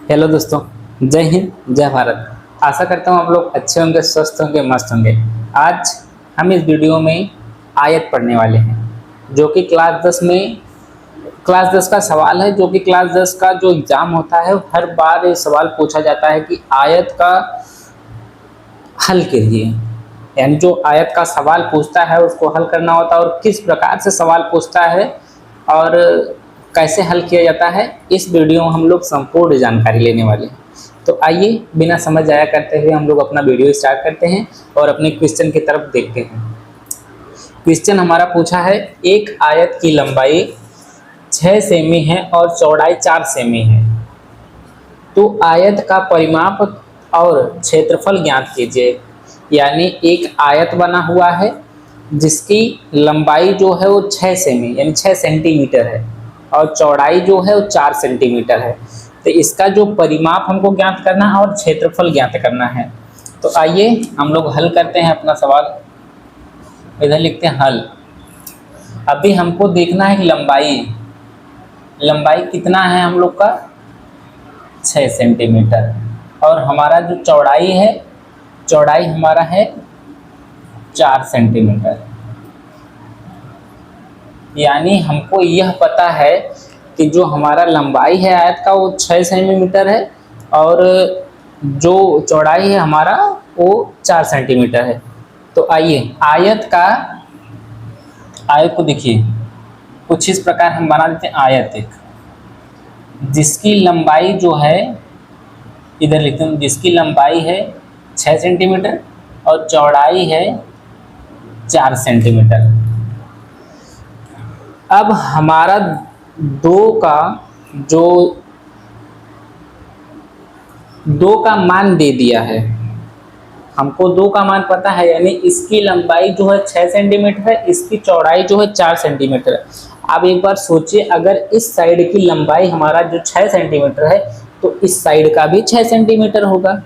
Hello दोस्तों, जय हिंद जय भारत। आशा करता हूँ आप लोग अच्छे होंगे, स्वस्थ होंगे, मस्त होंगे। आज हम इस वीडियो में आयत पढ़ने वाले हैं जो कि क्लास 10 का सवाल है। जो कि क्लास 10 का जो एग्ज़ाम होता है हर बार ये सवाल पूछा जाता है कि आयत का हल कीजिए। यानी जो आयत का सवाल पूछता है उसको हल करना होता है, और किस प्रकार से सवाल पूछता है और कैसे हल किया जाता है, इस वीडियो में हम लोग संपूर्ण जानकारी लेने वाले हैं। तो आइए बिना समझ आया करते हुए हम लोग अपना वीडियो स्टार्ट करते हैं और अपने क्वेश्चन की तरफ देखते हैं। क्वेश्चन हमारा पूछा है, एक आयत की लंबाई 6 सेमी है और चौड़ाई 4 सेमी है, तो आयत का परिमाप और क्षेत्रफल ज्ञात कीजिए। यानी एक आयत बना हुआ है जिसकी लंबाई जो है वो 6 सेमी यानी 6 सेंटीमीटर है और चौड़ाई जो है वो 4 सेंटीमीटर है। तो इसका जो परिमाप हमको ज्ञात करना है और क्षेत्रफल ज्ञात करना है। तो आइए हम लोग हल करते हैं अपना सवाल। इधर लिखते हैं हल। अभी हमको देखना है कि लंबाई कितना है हम लोग का, 6 सेंटीमीटर, और हमारा जो चौड़ाई हमारा है 4 सेंटीमीटर। यानी हमको यह पता है कि जो हमारा लंबाई है आयत का वो 6 सेंटीमीटर है और जो चौड़ाई है हमारा वो 4 सेंटीमीटर है। तो आइए आयत को देखिए, कुछ इस प्रकार हम बना देते हैं। आयत एक जिसकी लंबाई जो है, इधर लिखते हैं, जिसकी लंबाई है 6 सेंटीमीटर और चौड़ाई है 4 सेंटीमीटर। अब हमारा दो का मान दे दिया है, हमको 2 का मान पता है। यानी इसकी लंबाई जो है 6 सेंटीमीटर है, इसकी चौड़ाई जो है 4 सेंटीमीटर है। अब एक बार सोचिए, अगर इस साइड की लंबाई हमारा जो 6 सेंटीमीटर है तो इस साइड का भी 6 सेंटीमीटर होगा।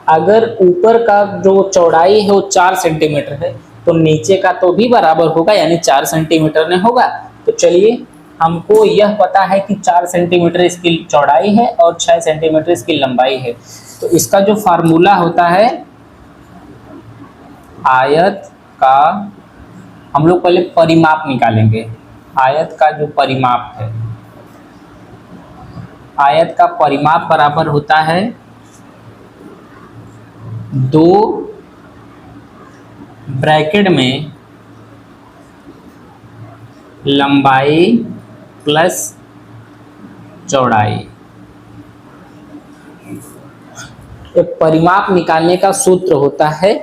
अगर ऊपर का जो चौड़ाई है वो 4 सेंटीमीटर है तो नीचे का तो भी बराबर होगा, यानी 4 सेंटीमीटर में होगा। तो चलिए, हमको यह पता है कि 4 सेंटीमीटर इसकी चौड़ाई है और 6 सेंटीमीटर इसकी लंबाई है। तो इसका जो फार्मूला होता है आयत का, हम लोग पहले परिमाप निकालेंगे। आयत का जो परिमाप है, आयत का परिमाप बराबर होता है 2 ब्रैकेट में लंबाई प्लस चौड़ाई। एक परिमाप निकालने का सूत्र होता है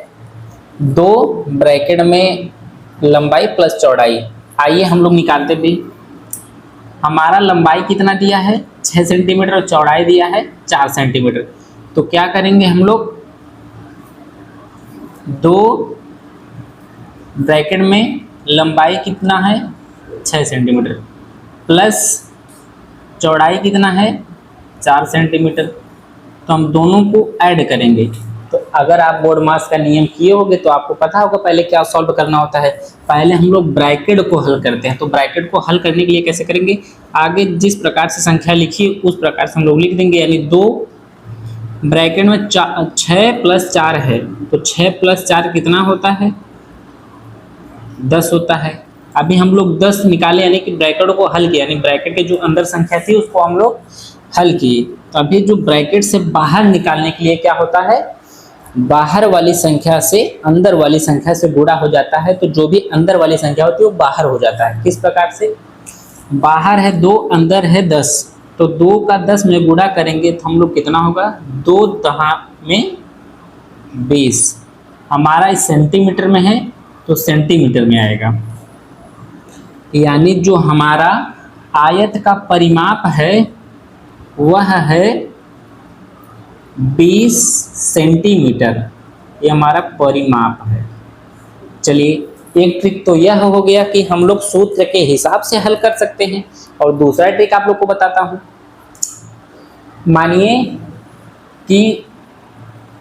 2 ब्रैकेट में लंबाई प्लस चौड़ाई। आइए हम लोग निकालते भी। हमारा लंबाई कितना दिया है 6 सेंटीमीटर और चौड़ाई दिया है 4 सेंटीमीटर। तो क्या करेंगे हम लोग, 2 ब्रैकेट में लंबाई कितना है 6 सेंटीमीटर प्लस चौड़ाई कितना है 4 सेंटीमीटर। तो हम दोनों को ऐड करेंगे। तो अगर आप बोर्ड मास का नियम किए होंगे तो आपको पता होगा पहले क्या सॉल्व करना होता है। पहले हम लोग ब्रैकेट को हल करते हैं। तो ब्रैकेट को हल करने के लिए कैसे करेंगे, आगे जिस प्रकार से संख्या लिखी है उस प्रकार से हम लोग लिख देंगे। यानी 2 ब्रैकेट में 6 प्लस 4 है, तो 6 प्लस 4 कितना होता है 10 होता है। अभी हम लोग 10 निकाले, यानी कि ब्रैकेट को हल किया, यानी ब्रैकेट के जो अंदर संख्या थी उसको हम लोग हल किए। तो अभी जो ब्रैकेट से बाहर निकालने के लिए क्या होता है, बाहर वाली संख्या से अंदर वाली संख्या से गुणा हो जाता है। तो जो भी अंदर वाली संख्या होती है वो बाहर हो जाता है। किस प्रकार से, बाहर है 2, अंदर है 10, तो 2 का 10 में गुणा करेंगे तो हम लोग कितना होगा, 2 दहा में 20। हमारा इस सेंटीमीटर में है तो सेंटीमीटर में आएगा। यानी जो हमारा आयत का परिमाप है वह है 20 सेंटीमीटर। ये हमारा परिमाप है। चलिए, एक ट्रिक तो यह हो गया कि हम लोग सूत्र के हिसाब से हल कर सकते हैं, और दूसरा ट्रिक आप लोग को बताता हूँ। मानिए कि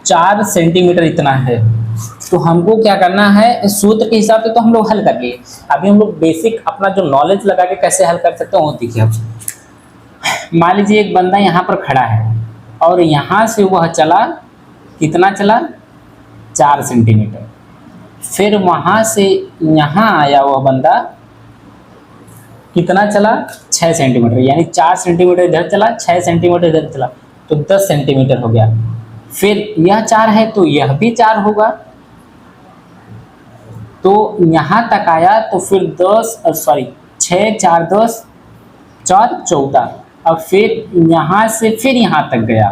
4 सेंटीमीटर इतना है, तो हमको क्या करना है, सूत्र के हिसाब से तो हम लोग हल कर लिए। अभी हम लोग बेसिक अपना जो नॉलेज लगा के कैसे हल कर सकते हैं वो देखिए आप। मान लीजिए एक बंदा यहाँ पर खड़ा है और यहाँ से वह चला, कितना चला, 4 सेंटीमीटर। फिर वहाँ से यहाँ आया वह बंदा, कितना चला, 6 सेंटीमीटर। यानी 4 सेंटीमीटर इधर चला, 6 सेंटीमीटर इधर चला, तो 10 सेंटीमीटर हो गया। फिर यह 4 है तो यह भी 4 होगा। तो यहाँ तक आया तो फिर 6 4 10 4 14। अब फिर यहाँ से फिर यहाँ तक गया,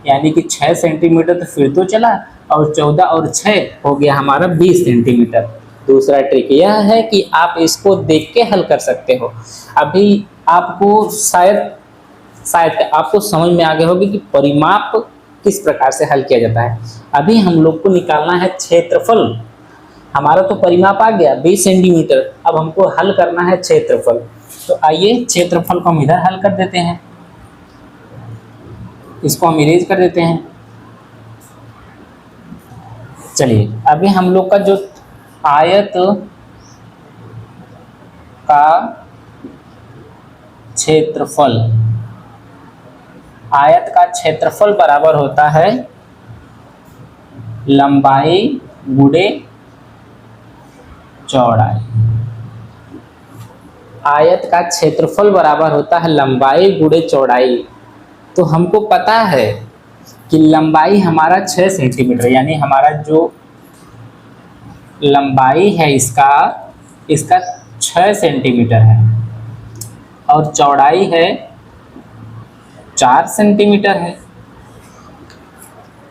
यानी कि 6 सेंटीमीटर तो फिर तो चला, और 14 और 6 हो गया हमारा 20 सेंटीमीटर। दूसरा ट्रिक यह है कि आप इसको देख के हल कर सकते हो। अभी आपको शायद आपको समझ में आ गया होगा कि परिमाप किस प्रकार से हल किया जाता है। अभी हम लोग को निकालना है क्षेत्रफल। हमारा तो परिमाप आ गया 20 सेंटीमीटर, अब हमको हल करना है क्षेत्रफल। तो आइए क्षेत्रफल को हम इधर हल कर देते हैं, इसको हम इरेज कर देते हैं। चलिए अभी हम लोग का जो आयत का क्षेत्रफल, आयत का क्षेत्रफल बराबर होता है लंबाई गुणे चौड़ाई। आयत का क्षेत्रफल बराबर होता है लंबाई गुणे चौड़ाई। तो हमको पता है कि लंबाई हमारा 6 सेंटीमीटर, यानी हमारा जो लंबाई है इसका 6 सेंटीमीटर है, और चौड़ाई है 4 सेंटीमीटर है।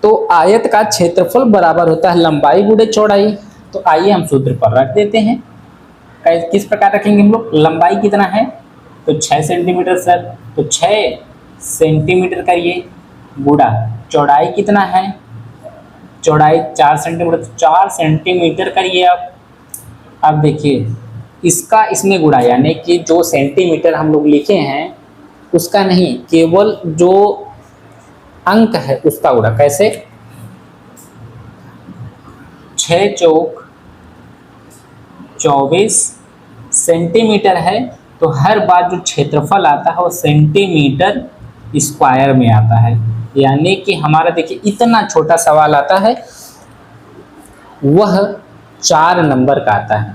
तो आयत का क्षेत्रफल बराबर होता है लंबाई गुणे चौड़ाई। तो आइए हम सूत्र पर रख देते हैं। किस प्रकार रखेंगे हम लोग, लंबाई कितना है तो 6 सेंटीमीटर सर, तो 6 सेंटीमीटर करिए, गुणा चौड़ाई कितना है, चौड़ाई 4 सेंटीमीटर, तो 4 सेंटीमीटर करिए। अब देखिए इसका इसमें गुणा, यानी कि जो सेंटीमीटर हम लोग लिखे हैं उसका नहीं, केवल जो अंक है उसका गुणा। कैसे, 6 चौक 24 सेंटीमीटर है, तो हर बार जो क्षेत्रफल आता है वो सेंटीमीटर स्क्वायर में आता है। यानी कि हमारा देखिए इतना छोटा सवाल आता है, वह 4 नंबर का आता है।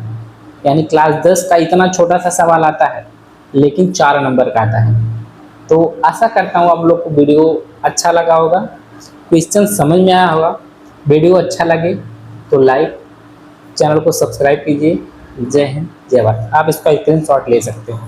यानी क्लास 10 का इतना छोटा सा सवाल आता है, लेकिन 4 नंबर का आता है। तो आशा करता हूँ आप लोग को वीडियो अच्छा लगा होगा, क्वेश्चन समझ में आया होगा। वीडियो अच्छा लगे तो लाइक, चैनल को सब्सक्राइब कीजिए। जय हिंद, जय भारत। आप इसका स्क्रीनशॉट ले सकते हो।